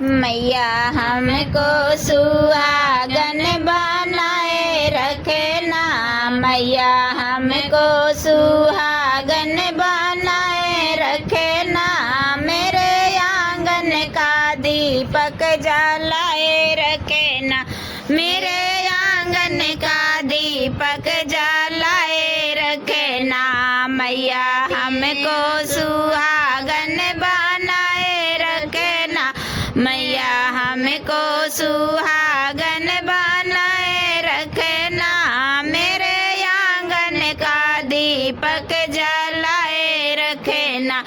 मैया हमको सुहागन बनाए रखना, मैया हमको सुहागन बनाए रखना, मेरे आंगन का दीपक जलाए रखना, मेरे आंगन का दीपक जलाए रखना, मैया हमको सुहागन बनाए रखना, मैया हमको सुहागन बनाए रखना, मेरे आंगन का दीपक जलाए रखना,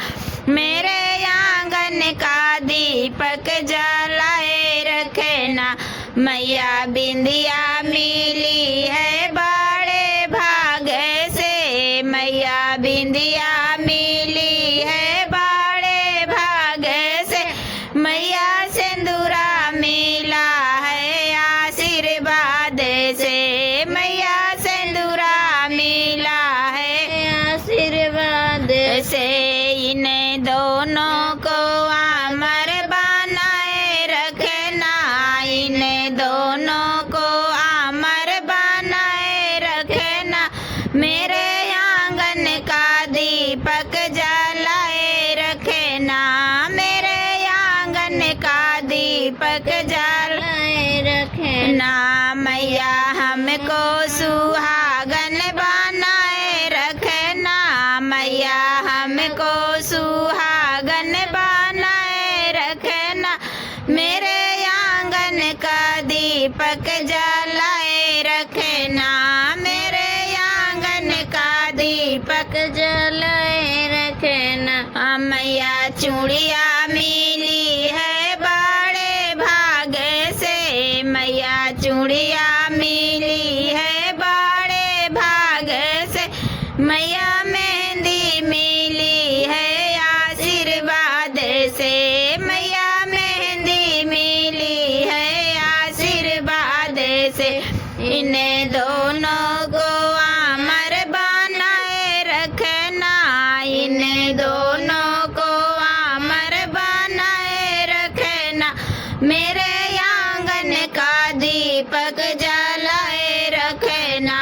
मेरे आंगन का दीपक जलाए रखना, मैया बिंदिया मिली है बड़े भाग से, मैया बिंदिया मिली है बड़े भाग से, मैया सिंदूरा मिला है आशीर्वाद से, मैया सिंदूरा मिला है आशीर्वाद से, इन्हें दोनों को अमर बनाए रखना, इन्हें दोनों को अमर बनाए रखना, मेरे आंगन का दीपक जलाए रखना, मेरे आंगन का दीपक जलाए रखना, मैया हमको सुहागन बनाए रखना, मैया हमको सुहागन बनाए रखना, मेरे आंगन का दीपक जलाए रखना, मेरे आंगन का दीपक जलाए रखना, मैया चूड़िया मिली है बड़े भाग से, मैया चूड़िया मिली है बड़े भाग से, मैया मेहंदी मिली है आशीर्वाद से, मैया मेहंदी मिली है आशीर्वाद से, इन्हें दोनों को अमर बनाए रखना, इन्हें दोनों को अमर बनाए रखना, मेरे आंगन का दीपक जलाए रखना,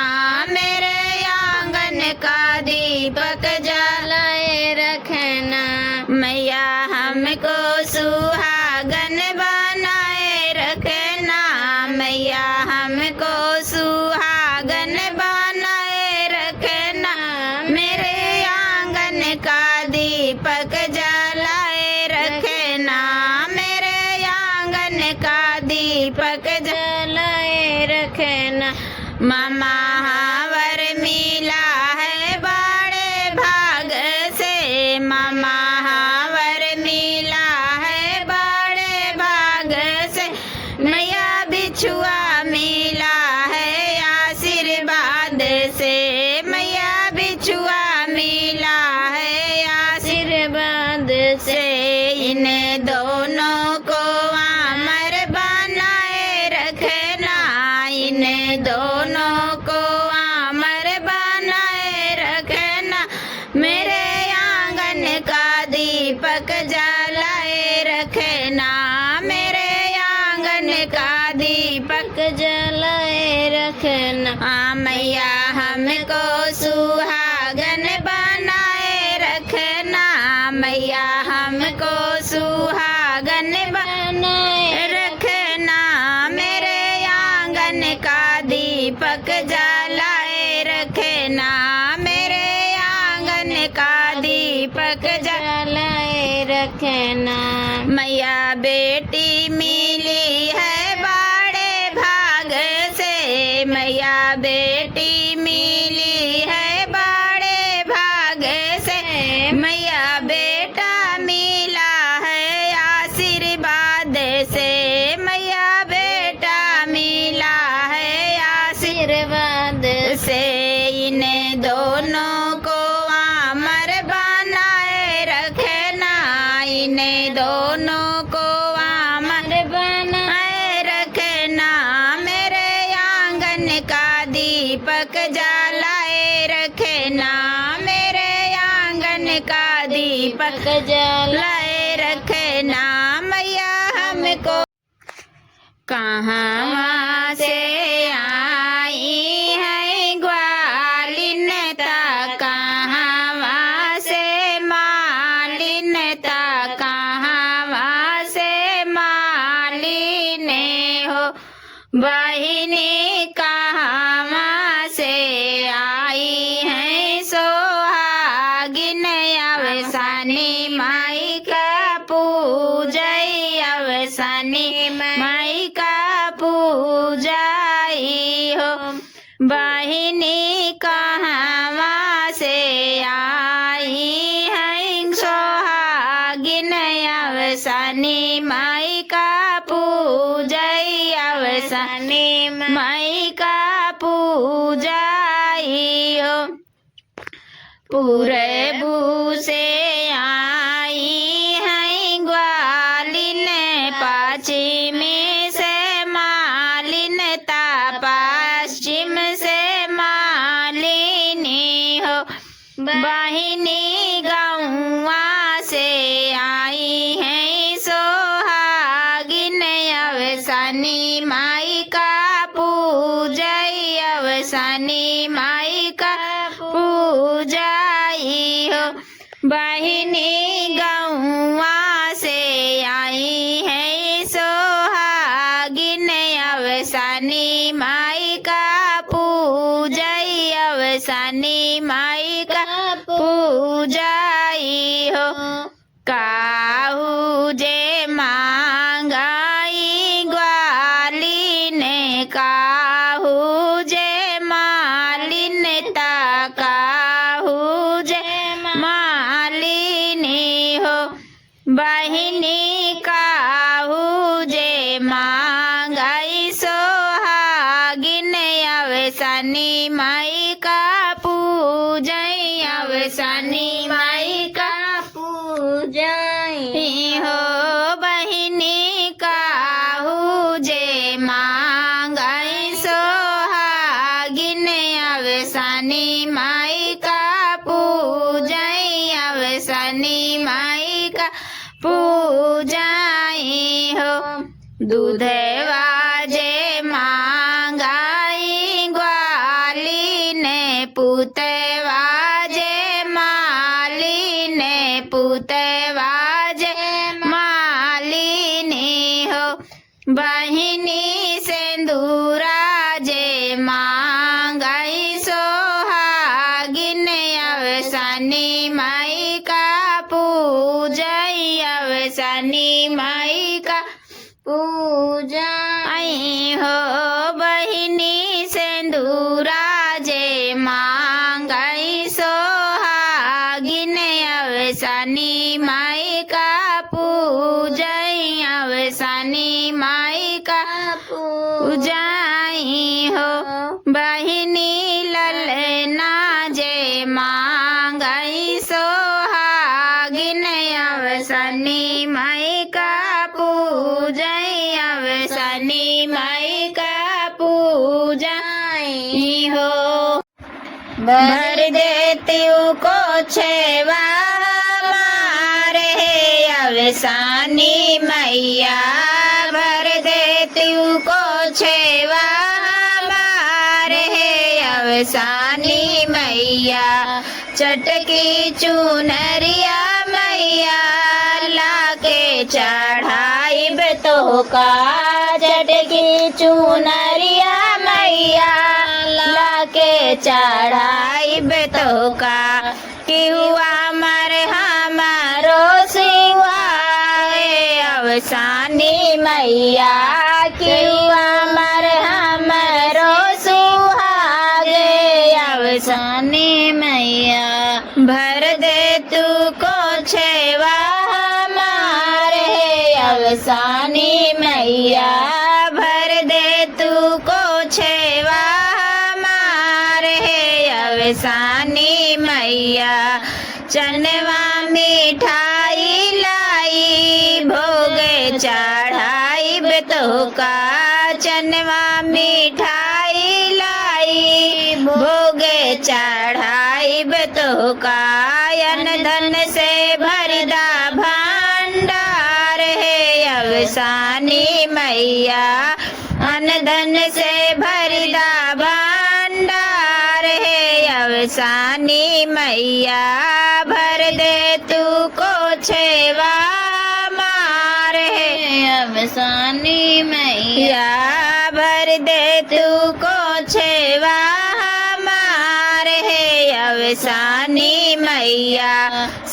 मेरे आंगन का दीपक जलाए रखना, मैया हमको सुहागन बनाए रखना, मैया हमको सुहागन बनाए रखना, मेरे आंगन का दीपक जलाए रखना, मेरे आंगन का दीपक जलाए रखना, मामा हावर मिला है बड़े भाग से, मामा हावर मिला है बड़े भाग से, मैया बिछुआ मिला है आशीर्वाद से, मैया बिछुआ मिला है आशीर्वाद से, इन्हें दोनों को अमर बनाए रखना, इन्हें दोनों को अमर बनाए रखना, मेरे आंगन का दीपक जलाए रखना, मेरे आंगन का दीपक जलाए रखना, मैया हमको सुहागन बनाए रखना, मैया हमको सुहागन बनाए रखना, मेरे आंगन का दीपक जलाए रखना, मेरे आंगन का दीपक जलाए रखना, मैया बेटी मिली है बड़े भाग से, मैया बेटी मिली है बड़े भाग से, मैया बेटा मिला है आशीर्वाद से, मैया बेटा मिला है आशीर्वाद से, इन्हें दोनों को अमर बनाए रखना, इन्हें दोनों को अमर बनाए रखना, मेरे आंगन का दीपक जलाए रखना, मेरे आंगन का दीपक जलाए रखना, मैया हमको कहाँ से आई है ग्वालिन ता कहाँ से मालिन ता कहाँ से मालिन हो बहिनी कहाँ से आई है सोहागिन अवसानी माई का पूजई अवसानी माई का पूजाई हो बहिनी कहाँ से आई है सोहागिन अवसानी माई का पूजई अवसानी माई का पूजाई हो पूरबू से आई है ग्वालिन पश्चिम से मालिन ता पश्चिम से मालिनी हो बहिनी गौआ से आई है सोहागिन अवसानी माई का पूजई अवसानी माई का पूजाई हो बहिनी गौआ से आई है सोहागिन अवसानी माई का पूजई अवसानी माई का पूजाई हो काहू जे मांगाई ग्वालिन काहू जे मालिन ता काहू जे मालिनी हो बहिनी काहू जे मांगाई सोहागिन अवसानी माई का पूजई अवसानी माई का पूजई हो बहिनी काहू जे मांगाई सोहागिन अवसानी माई का पूजई अवसानी माई का पूजाई हो दूधवा जे मांगाई ग्वालिन पुतवा जे मालिन पुतवा जे मालिनी हो बहिनी सिंदूरा जे मांगाई सोहागिन अवसानी माई का पूजई अवसानी माई का पूजाई हो बहिनी सिंदूरा जे मांगाई सोहागिन अवसानी माई का पूजई अवसानी माई का पूजाई हो बहिनी ललना जे मांगाई सोहागिन अवसानी माई का पूजई अवसानी माई का पूजाई हो भर देती को छेवा मारे अवसानी मैया भर देती को छेवा मारे अवसानी मैया चटकी चुनरिया मैया लाके चढ़ाई तो का चटकी चुनरिया मैया लाके चढ़ाई तो का कि हुआ मर हमारो सिवा अवसानी मैया कि हुआ मर हमारो सुहागे अवसानी मैया भर दे तू को छेवा हमारे अवसानी मैया भर दे तू को छेवा हमारे अवसानी मैया चनवा मिठाई लाई भोग चढ़ाई तो का चनवा मिठाई लाई भोग चढ़ाई तो का अन धन से भरदा भंडार है अवसान अवसानी मैया अन धन से भरिदा भंडार है अवसानी मैया भर दे तू को छेवा मार है अवसानी मैया भर दे तू को छेवा मार है अवसानी मैया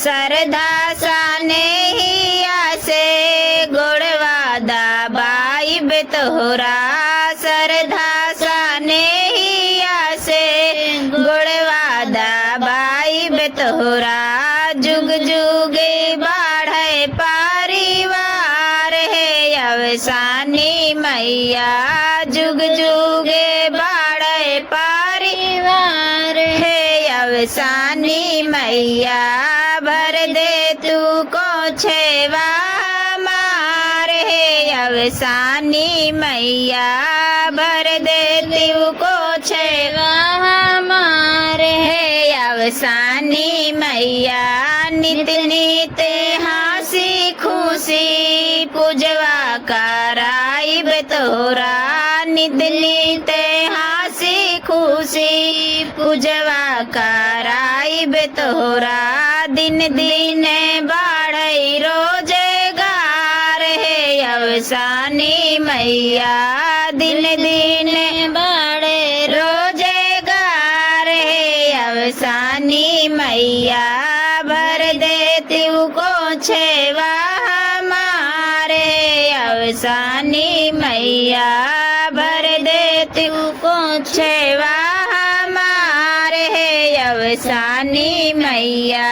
सरधा साने हिया से गुड़वादा बाई तोहरा सरधा साने हिया से गुड़वादा बाई तोहरा जुग जुगे बाढ़े परिवार है अवसानी मैया जुग जुगे बाढ़े परिवार है अवसानी मैया भर दे तू को छेवा मार है अवसानी मैया भर दे तू को छेवा मार है अवसानी मैया नित नित हंसी खुशी पूजवा कराई तोरा नित नित हंसी खुशी पूजवा कराई तोरा दिन दिन बाढ़ई रोजगार है अवसानी मैया दिन दिन बाढ़े रोजगार है अवसानी मैया भर दे तू को छेवा मारे अवसानी मैया भर दे तू को छेवा मारे अवसानी मैया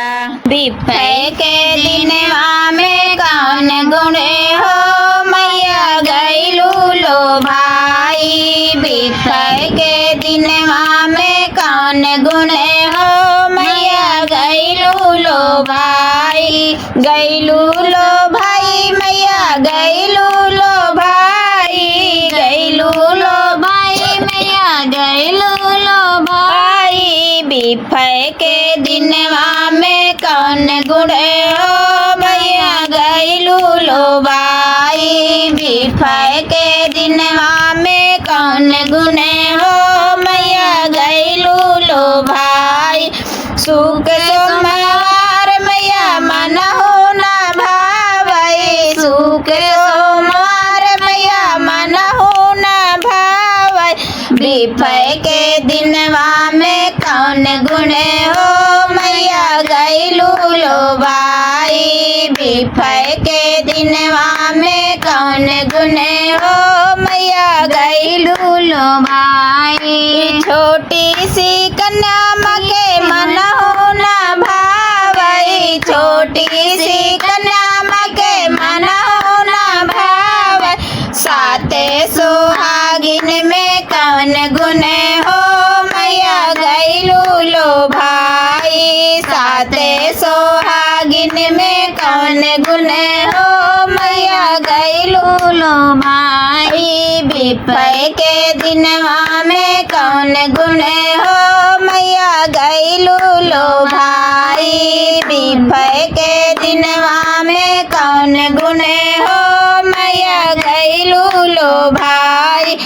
बिफे के दिनवा में कौन गुणे हो मैया गैलू लो भाई बिफे के दिनवा में कौन गुणे हो मैया गैलू लो भाई गैलू लो भाई मैया गैलू लो भाई गैलू लो भाई मैया गैलू लो भाई बिफे के दिनवा में कौन गुणे हो मैया गैलू लो भाई बिफे के दिनवा में कौन गुणे हो मैया गैलू लो भाई सुख सोमवार मैया मन हो ना भावई सुख सोमवार मैया मन हो ना भावई बिफे के दिनवा में कौन गुणे हो मैया गैलू लो भाई बिफे के दिनवा में कौन गुणे हो मैया गैलू लो भाई छोटी सी कन्या मके मन हो ना भावई छोटी सी कन्या मके मन हो ना भावई साते सुहागिन में कौन गुणे हो मैया गैलू लो भाई साते सुहागिन में कौन गुणे हो मैया गैलू लो भाई बिफे के दिनवा में कौन गुणे हो मैया गैलू लो भाई बिफे के दिनवा में कौन गुणे हो मैया गैलू लो भाई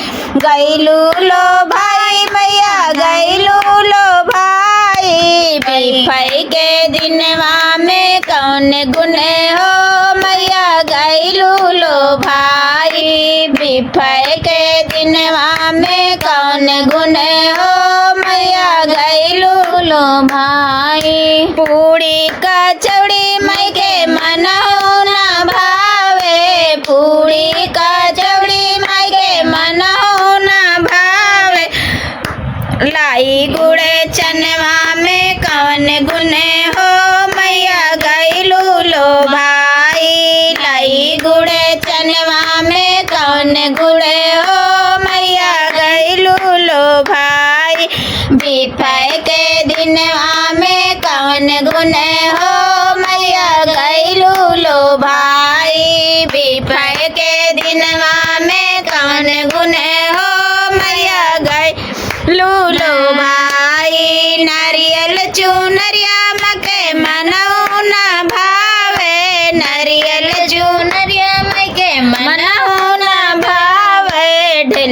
गैलू लो भाई मैया गैलू लो भाई बिफे के दिनवा में कौन गुणे हो मैया गैलू लो भाई बिफे के दिनवा में कौन गुणे हो मैया गैलू लो भाई पूड़ी कचौड़ी मई के मन हो ना भावे पूड़ी कचौड़ी मई के मन हो ना भावे लाई गुड़े चनवा में कौन गुणे हो मैया गैलू लो भाई लाई गुड़े चनवा में कौन गुणे हो मैया गैलू लो भाई बिफे के दिनवा में कौन गुणे हो मैया गैलू लो भाई बिफे के दिनवा में कौन गुणे हो मैया गैलू लो भाई नारियल चुनरिया मके मनौ ना भावे नारियल चुनरिया मके मनौ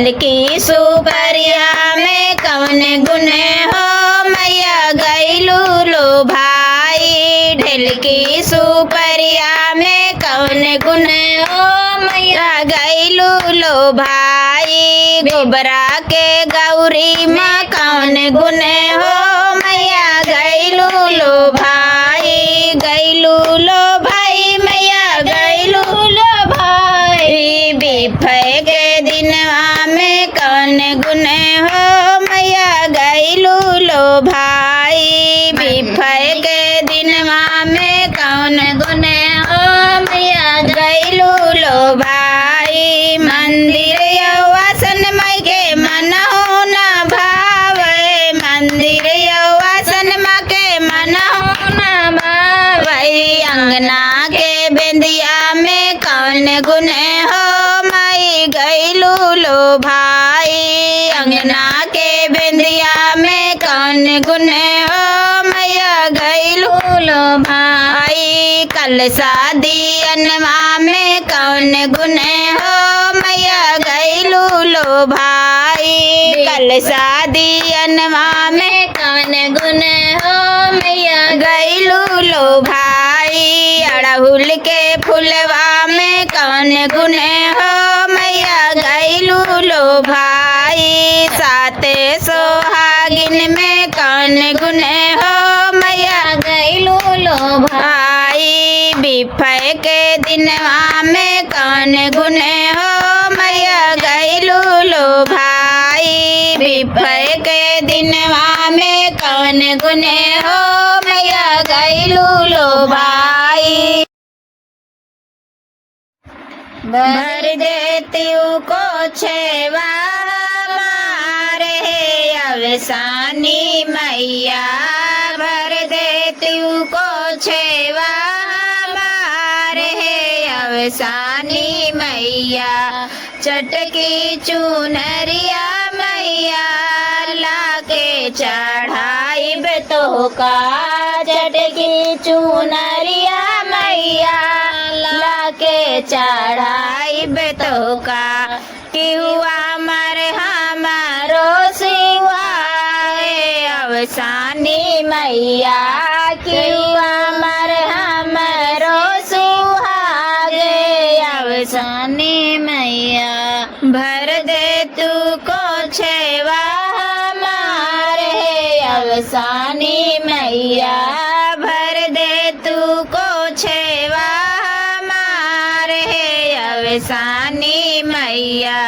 ढेल की सुपरिया में कौन गुण हो मैया गैलू लो भाई। ढेल की सुपरिया में कौन गुण हो मैया गैलू लो भाई। गोबरा के गौरी माँ कौन गुण हो मैया गैलू लो भाई। गैलू लो भाई मैया गैलू लो भाई। बिफे के दिनवा में कौन गुण हो मैया गैलू लो भाई। बिफे के दिनवा में कौन गुण हो मैया गैलू लो भाई। मंदिर यौवासन माई के मन हो न भावे। मंदिर यौवासन माँ के मन हो न भावे। अंगना के बेंदिया में कौन गुण हो माई गैलू लो भाई। अंगना के बेंदिया में कौन गुण हो मैया गैलू लो भाई। कल शादी अनवा में कौन गुण हो मैया गैलू लो भाई। कल शादी अनवा में कौन गुण हो मैया गैलू लो भाई। अड़हुल के फुलवा में कौन गुण हो मैया गैलू लो भाई। साते सोहागिन में कौन गुण हो मैया गैलू लो भाई। बिफे के दिनवा में कौन गुण हो मैया गैलू लो भाई। बिफे के दिनवा में कौन गुण हो मैया गैलू लो भाई। भर देती को छेवा मारे अवसानी मैया। भर देती को छेवा मारे अवसानी मैया। चटकी चुनरिया मैया लाके चढ़ाई तो का। चटकी चुनरिया मैया लाके चढ़ाई तो का। किहुआ मर हमारो सिवा अवसानी मैया। किहुआ मर हमारो सुहागे अवसानी मैया। भर दे तू को छेवा हमारे अवसानी मैया। भर दे तू को छेवा हमारे अवसानी मैया।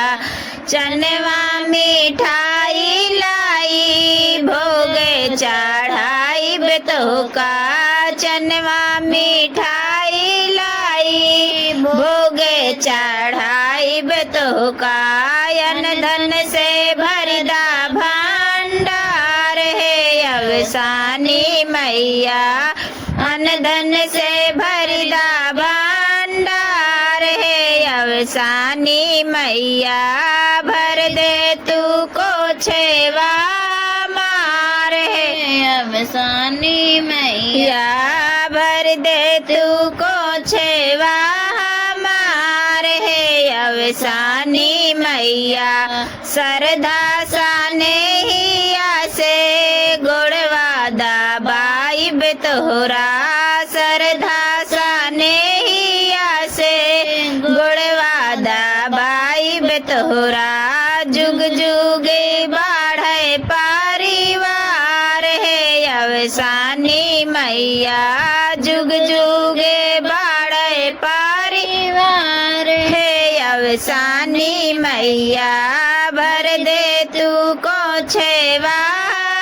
चनवा मिठाई लाई भोगे चढ़ाई तो का। चनवा मिठाई लाई भोगे चढ़ाई तो का। अन धन से भरदा भंडार है अवसानी मैया। अन धन से भरदा भंडार है अवसानी मैया। भर दे तू को छेवा मार है अवसानी मैया। भर दे तू को छेवा मार है अवसानी मैया। सरधा साने हिया से गोड़वा दबाई तोहरा। सरधा साने हिया से गोड़वा दबाई तोहरा। जुग जुग बढ़े परिवार है अवसानी मैया। जुग जुग बढ़े परिवार है अवसानी मैया। भर दे तू को छेवा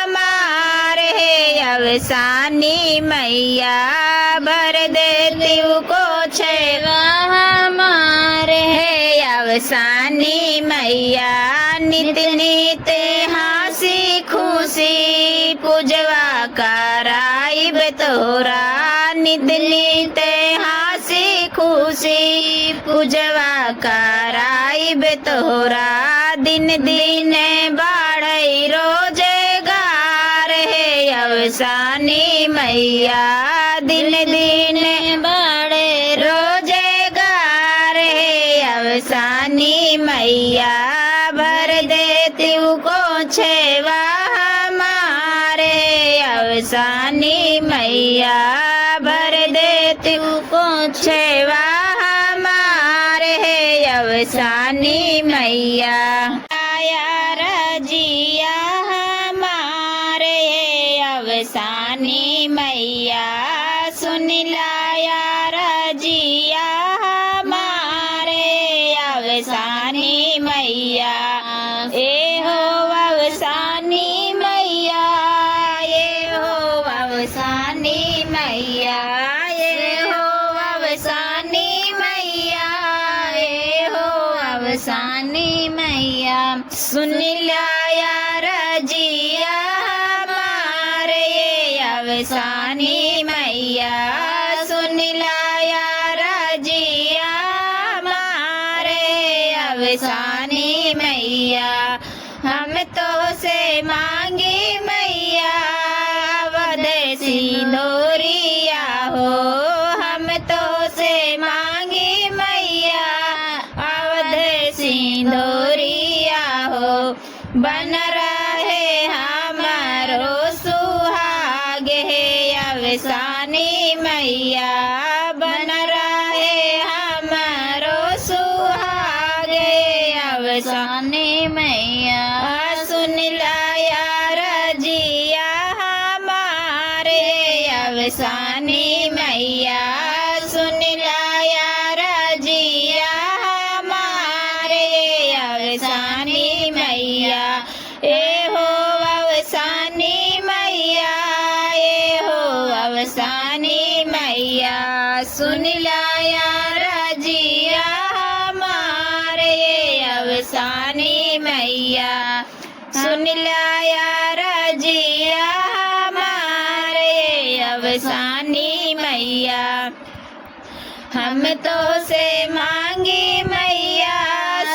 मार है अवसानी मैया। भर दे तू को छेवा मार है अवसानी मैया। नित नित हंसी खुशी पूजवा कराई तोरा। नित नित हंसी खुशी पूजवा कराई तोरा। दिन दिन बढ़ई रोजगार है अवसानी मैया। दिन दिन बढ़े रोजगार है अवसानी मैया। भर देती को छेवा हमारे अवसानी मैया भर देती को छेवा हमारे अवसानी मैया आया रजिया हमारे अवसानी मैया सुन लाया रजिया हमारे अवसानी मैया ए हो अवसानी मैया ये हो अवसानी मैया ये हो अवसानी मैया ये हो अवसानी मैया सुन लाया रजिया हमारे अवसानी मैया सुन लाया रजिया हमारे अवसानी मैया हम तो से मांगी मैया अवधेसी दोरिया हो हम तो से मांगी मैया अवधेसी दोरिया हो बन रहे हमारो सुहाग है अवसानी मैया बन रहे हमारो सुहाग है अवसानी मैया सुन लाया रजिया हमारे अवसानी मैया सुन लाया रजिया हमारे अवसानी मैया ए हो अवसानी मैया ए हो अवसानी मैया सुन लाया रजिया हमारे अवसानी मैया सुन लाया रजिया हमारे अवसानी मैया हम तो से मांगी मैया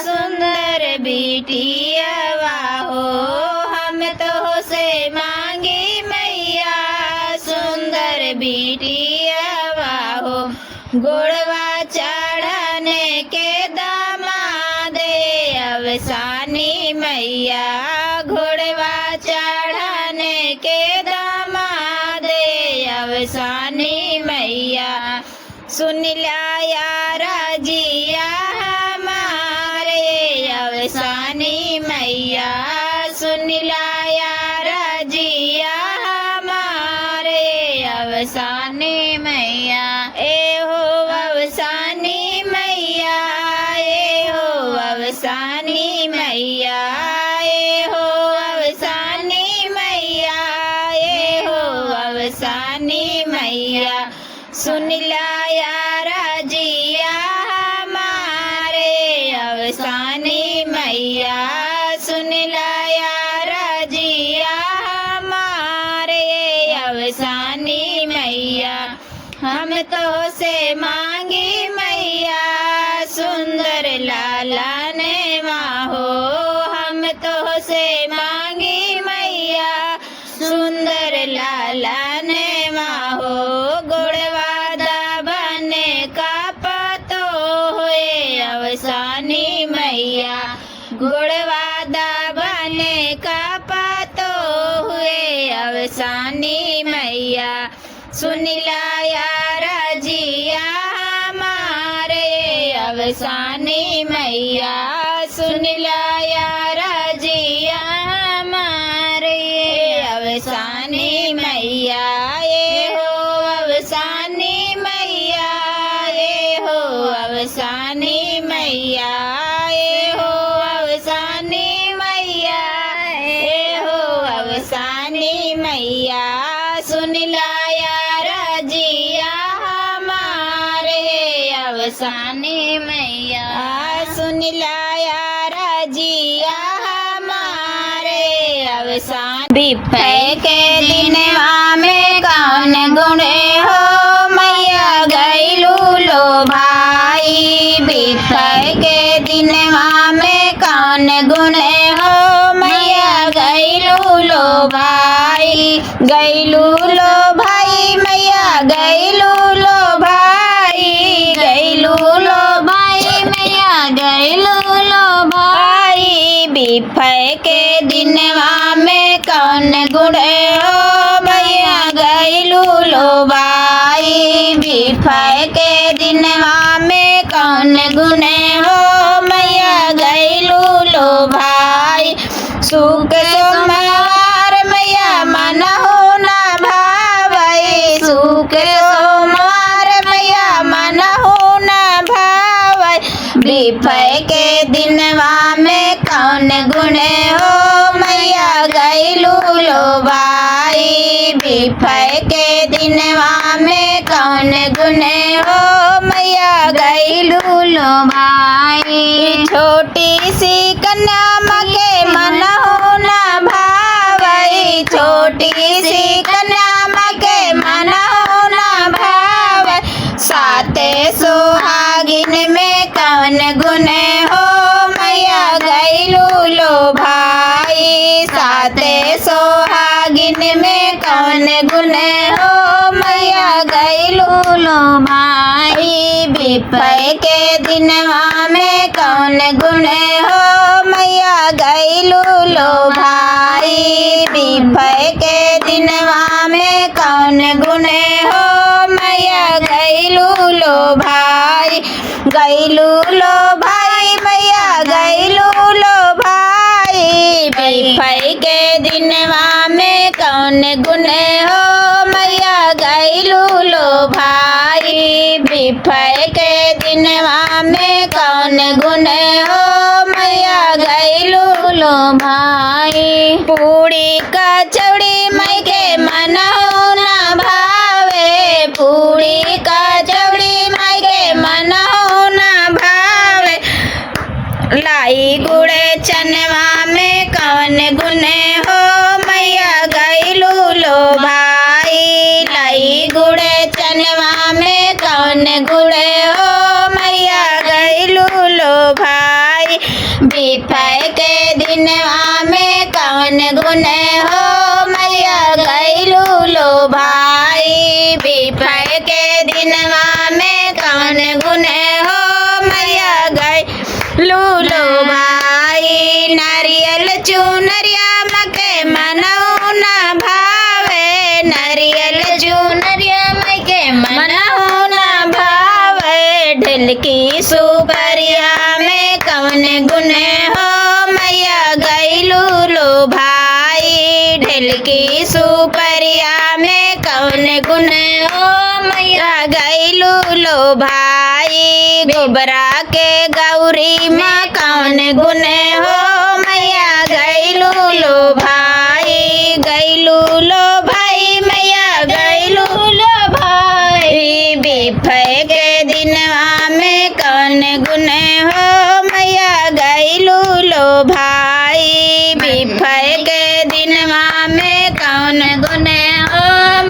सुंदर बिटिया हो हम तो से मांगी मैया सुंदर बिटिया हो गुड़वा चढ़ने के दामादे अवसानी मैया घोड़वा चढ़ने के दामादे अवसानी मैया सुन लाया रजिया हमारे अवसानी मैया सुन लाया रजिया हमारे अवसानी मैया ए हो अवसानी मैया ए हो अवसानी मैया ए हो अवसानी मैया ए हो अवसानी मैया सुन लाया रजिया हमारे अवसानी मैया सुन लाया रजिया हमारे अवसानी मैया हम तो से मांगी मैया सुंदर लाला ने हो हम तो से मांगी मैया सुंदर लाला ने हो गुड़वादा बने का पतो हुए अवसानी मैया गुड़वादा बने का पतो हुए अवसानी मैया सुन लाया रजिया हमारे अवसानी मैया सुन लाया रजिया हमारे अवसानी मैया ये हो अवसानी मैया ये हो अवसानी मैया ये हो अवसानी मैया ये हो अवसानी मैया सुन लाया रजिया हमारे अवसानी मैया सुन लाया रजिया हमारे अवसान बिफे के दिनवा में कौन गुणे हो मैया गैलू लो भाई बिफे के दिनवा में कौन गुणे हो मैया गैलू लो भाई गैलू लो भाई मैया गैलू लो भाई गैलू लो भाई मैया गैलू लो भाई बिफय के दिनवा में कौन गुण हो मैया गईलू लो भाई। बिफय के दिनवा में कौन गुण हो मैया गईलू लो भाई। सुख सोमवार मैया मन हो ना भावई। सुख सोमवार मैया मन हो ना भावई। बिफय के दिनवा में कौन गुण हो मैया गईलू लो भाई। बिफय के दिनवा में कौन गुण हो मैया गईलू लो भाई। छोटी सी कन्या मगे मन हो ना भावई। छोटी सी कन्या मगे मन हो ना भावई। साते सुहागिन में कौन गुण हो मैया गईलू लो भाई। साते सुहागिन में कौन गुण हो मैया गईलू लो भाई। बिफय के दिनवा में कौन गुण हो मैया गईलू लो भाई। बिफय के दिनवा में कौन गुण हो मैया गईलू लो भाई। गईलू लो भाई मैया गईलू लो भाई। बिफय के दिनवा में कौन गुण हो मैया गईलू लो भाई। बिफय के दिनवा में कौन गुण हो मैया गईलू लो भाई। पूड़ी कचौड़ी मई के मन हो ना भावे। पूड़ी कचौड़ी मई के मन हो ना भावे। लाई गुड़े चनवा में कौन गुण हो मैया गईलू लो भाई। लाई गुड़े चनवा में कौन गुण हो मैया गईलू लो भाई। बिफय के दिनवा में कौन गुण हो मैया गईलू लो भाई। बिफय के दिनवा में कौन गुण हो मैया गईलू लो भाई। नारियल चुनरिया मके मन हो ना भावे। नारियल चुनरिया मके मन हो ना भावे। ढिलकी सुपरिया में कौन गुण हो मैया गईलू लो भाई। ढिलकी सुपरिया में कौन गुण हो मैया गईलू लो भाई। गोबरा के गौरी माँ कौन गुण हो मैया गईलू लो भाई। गईलू लो भाई मैया गईलू लो भाई। बिफय के दिनवा में कौन गुण हो मैया गईलू लो भाई। बिफय के दिनवा में कौन गुण हो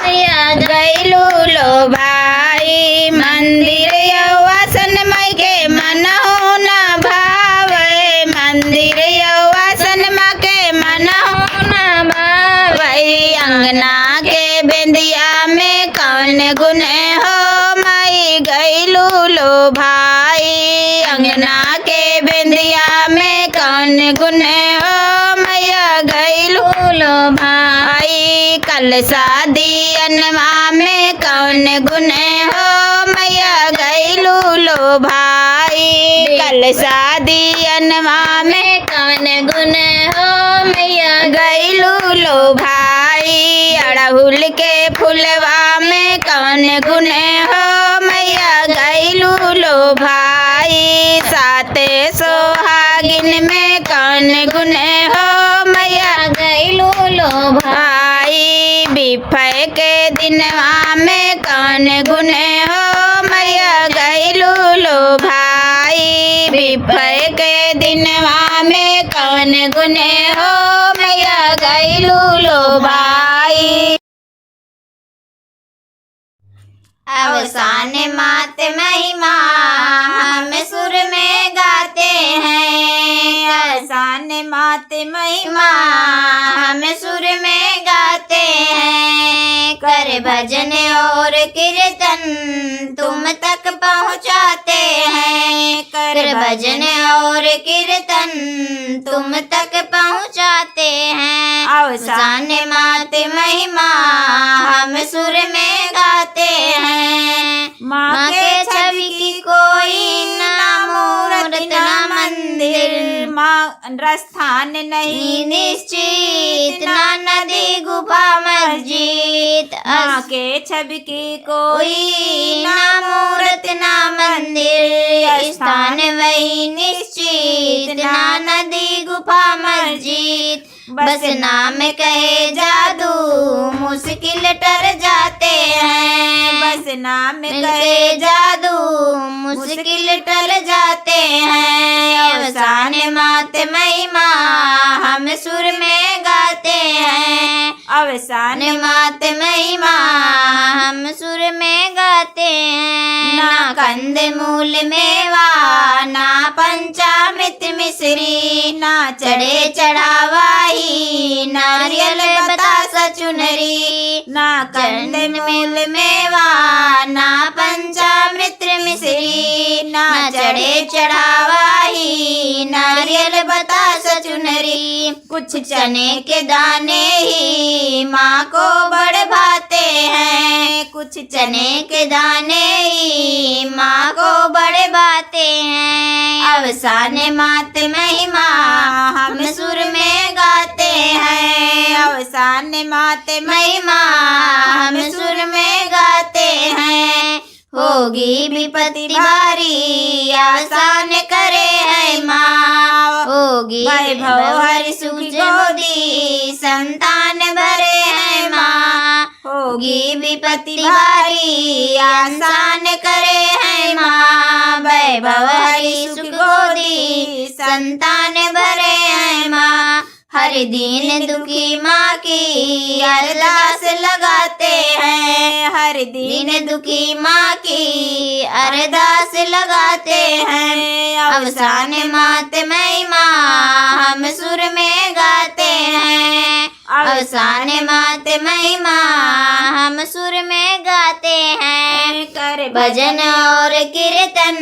मैया गईलू लो भाई। मंदिर यौवासन मई के मन हो ना भावे। मंदिर यौवासन मा के मन हो ना भावे। अंगना के बेंदिया में कौन गुण हो माई गईलू लो भाई। अंगना के बेंदिया में कौन गुण हो मैया गईलू लो भाई। कल शादी अनवा में कौन गुण हो मैया गईलू लो भाई। कल शादी अनवा में कौन गुण हो मैया गईलू लो भाई। अड़हुल के फुलवा में कौन गुण हो मैया गईलू लो भाई। साते सुहागिन में कौन गुण हो मैया गईलू लो भाई। बिफय के दिनवा में कौन गुण हो मैया गईलू लो भाई। बिफय के दिनवा में कौन गुण हो मैया गईलू लो भाई। अवसान मात महिमा हम सुर में गाते हैं। अवसान मात महिमा हम सुर में गाते हैं। कर भजन और कीर्तन तुम तक पहुँचाते हैं। कर भजन और कीर्तन तुम तक पहुँचाते हैं। अवसान माते महिमा हम सुर में गाते हैं। माँ के छवि की कोई ना मूर्त ना मंदिर, माँ स्थान नहीं निश्चित, ना नदी गुफा मस्जिद। माँ के छवि की कोई ना मूर्त ना मंदिर, स्थान वही निश्चित, ना नदी गुफा मस्जिद। बस नाम कहे जादू मुश्किल टर जाते हैं। बस नाम कहे जादू मुश्किल टर जाते हैं। अवसान मात महिमा हम सुर में गाते हैं। अवसान मात महिमा हम सुर में गाते हैं। ना कंद मूल मेवा ना पंचामृत मिश्री, ना चढ़े चढ़ावाही नारियल बतासा चुनरी। ना कंद मूल मेवा ना पंचामृत मिश्री, ना चढ़े चढ़ावाही नारियल बतासा चुनरी। कुछ चने के दाने ही माँ को बड़ भाते हैं। कुछ चने के दाने ही माँ को बड़े भाते हैं। अवसान मात महिमा हम सुर में गाते हैं। अवसान मात महिमा हम सुर में गाते हैं। होगी विपत्ति भारी अवसान करे है माँ, होगी वैभव हरि सुख गोदी संतान भरे है माँ। होगी विपत्ति भारी आसान करे है माँ, वैभव हरि सुख गोदी संतान भरे है माँ। हर दिन दुखी माँ की अरदास लगाते हैं। हर दिन दुखी माँ की अरदास लगाते हैं। अवसान मात महिमा हम सुर में गाते हैं। अवसान मात महिमा हम सुर में गाते हैं। कर भजन और कीर्तन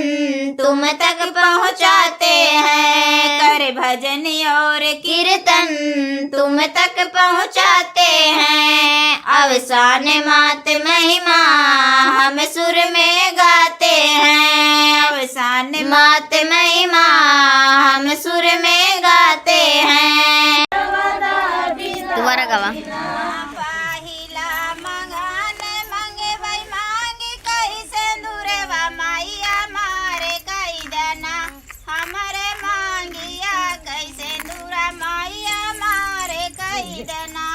तुम तक पहुँचाते हैं। कर भजन और कीर्तन तुम तक पहुँचाते हैं। अवसान मात महिमा हम सुर में गाते हैं। अवसान मात महिमा हम सुर में गाते हैं। दोबारा गावा। पाहिला मंगान मंगे भाई मांगी कैसे दूरेवा मैया मारे कई दना हमारे मांगिया कैसे दूरा मैया मारे कई दना।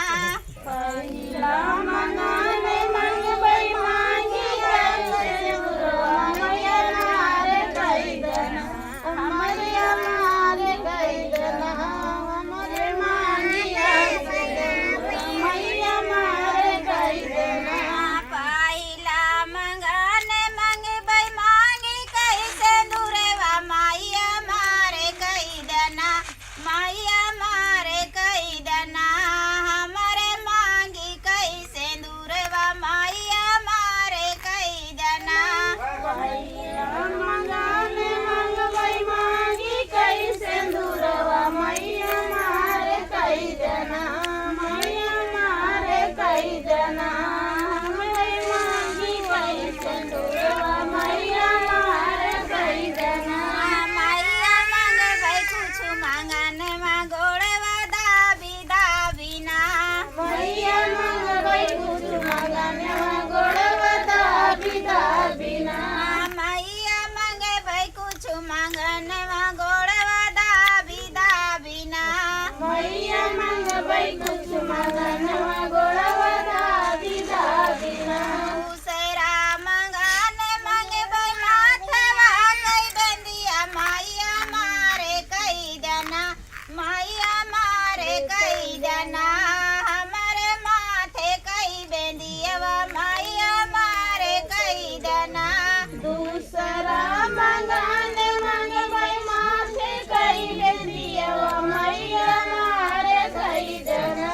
पाहिला मंगान मंगे भाई मांगी कैसे दूरेवा मैया मारे कई दना हमारे मारे कई दना हमारे मांगिया मैया मारे कई दना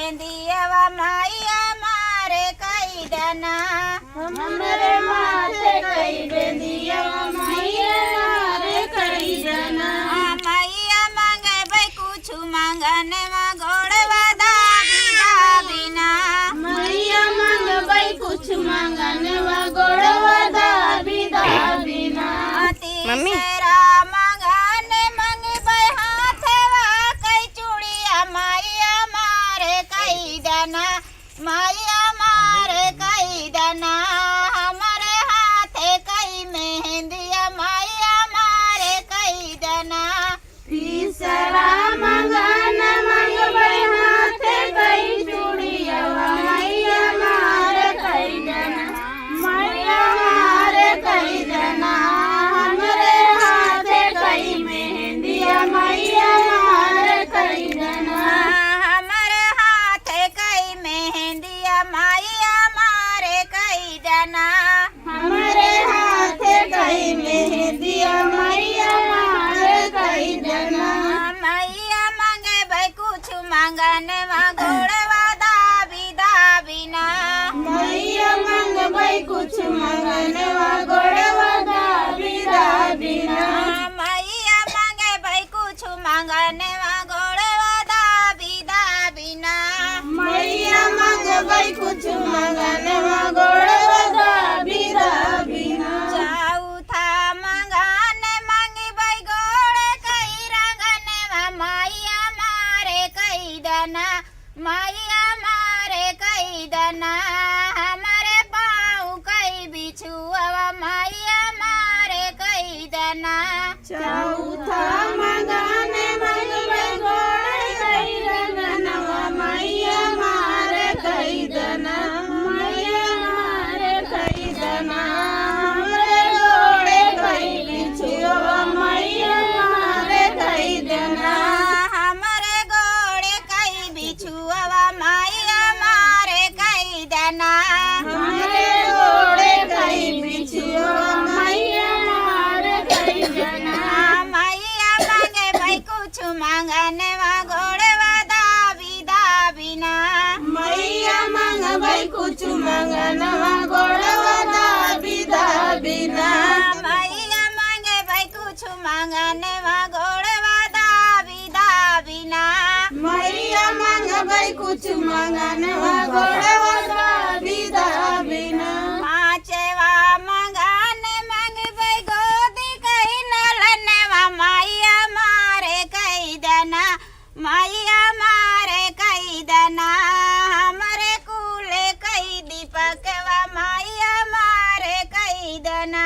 मेहंदिया मैया मारे कई दना हमरे माथे कई बेंदिया मैया मारे कई दना मैया मांगे भाई कुछ मांगने में गोड़वा दाबी दाबीना मैया मांगबै कुछ मांगने वा गोड़वा दाबी दाबीना मम्मी मांगने मांगे हाथवा कई चूड़िया मैया मारे कई दना मैया मारे कई दना हमारे हाथे कई मेहंदिया मैया मारे कई दना तीसरा मंगना मंगबै हाथे कई चूड़िया मैया मारे कई दना मैया मारे कई दना हमरे हाथे कई मेहंदिया मैया मारे कई दना हमारे हाथे कई मेहंदिया मैया मारे कई दना हमरे हाथे कई मेहंदिया मैया मारे कई दना मैया मांगे भाई कुछ मांगने में गोड़वा दाबी दाबीना मैया मंगबै कुछ मंगने वा गोड़वा दाबी दाबीना मैया मांगे भाई कुछ मांगने में गोड़वा दाबी दाबीना मैया मंगबै कुछ मंगने वा गोड़वा दाबी दाबीना चौथा मंगाने मांगी भाई गोड़े कई रंगने में मैया मारे कई दना मैया मारे कई दना हमारे पाँव कई बिछुआ मैया मारे कई दना चौथा मंगने मंगबै गोड़े कई रंगनवा मैया मारे कई दना मैया मारे कई दना हमरे गोड़े कई बिछुआ मैया मारे कई दना हमारे गोड़े कई बिछुआ मैया मारे कई दना हमरे गोड़े कई बिछुआ मैया मारे कई दना मैया मांगे भाई कुछ मांगने वा गोड़वा दाबी दाबीना मैया मंगबै कुछ मंगनवा गोड़वा दाबी दाबीना मैया मांगे भाई कुछ मांगने वा गोड़वा दाबी दाबीना मैया मंगबै कुछ मंगनवा गोड़वा दाबी दाबीना पांचवा मंगाने मांगबै गोदी कई नलने वा मैया मारे कई दना मैया मारे कई दना हमारे कुले कई दीपक वा मैया मारे कई दना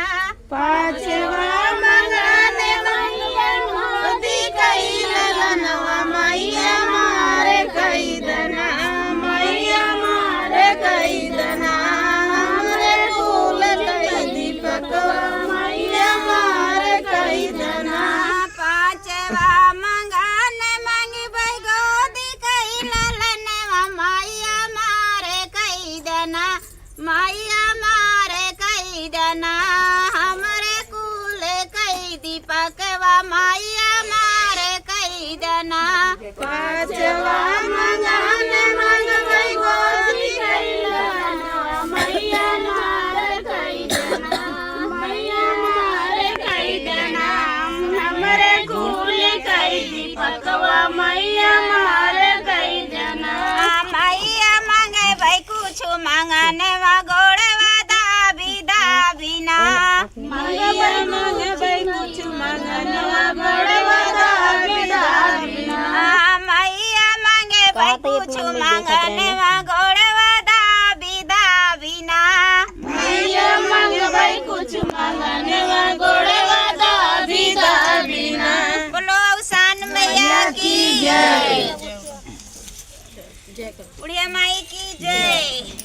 पांचवा मंगने मंगबै मोदी कई ललनवा मैया मारे कई दना मैया मारे कई दना हमरे कुल कई दीपकवा मैया मारे कई दना पांचवा मंगाने मांगबै गोदी कई ललने वा मैया मारे कई दना मैया मारे कई दना हमरे कुल कई दीपक वा मैया मारे कई दना पांचवा मंगने मंगबै गोदी कई ललनवा मैया मारे कई दना मैया मारे कई दना हमरे कुल कई दीपकवा मैया मारे कई दना मैया मांगे भाई कुछ मांगने वा गोड़वा दाबी दाबीना मंगबै कुछ मंगनवा गोड़वा दाबी दाबीना मैया मांगे भाई कुछ मांगने वा गोड़वा दाबी दाबीना मैया मंगबै कुछ मंगनवा गोड़वा दाबी दाबीना बोलो सान मैया की जय, बुढ़िया माई की जय।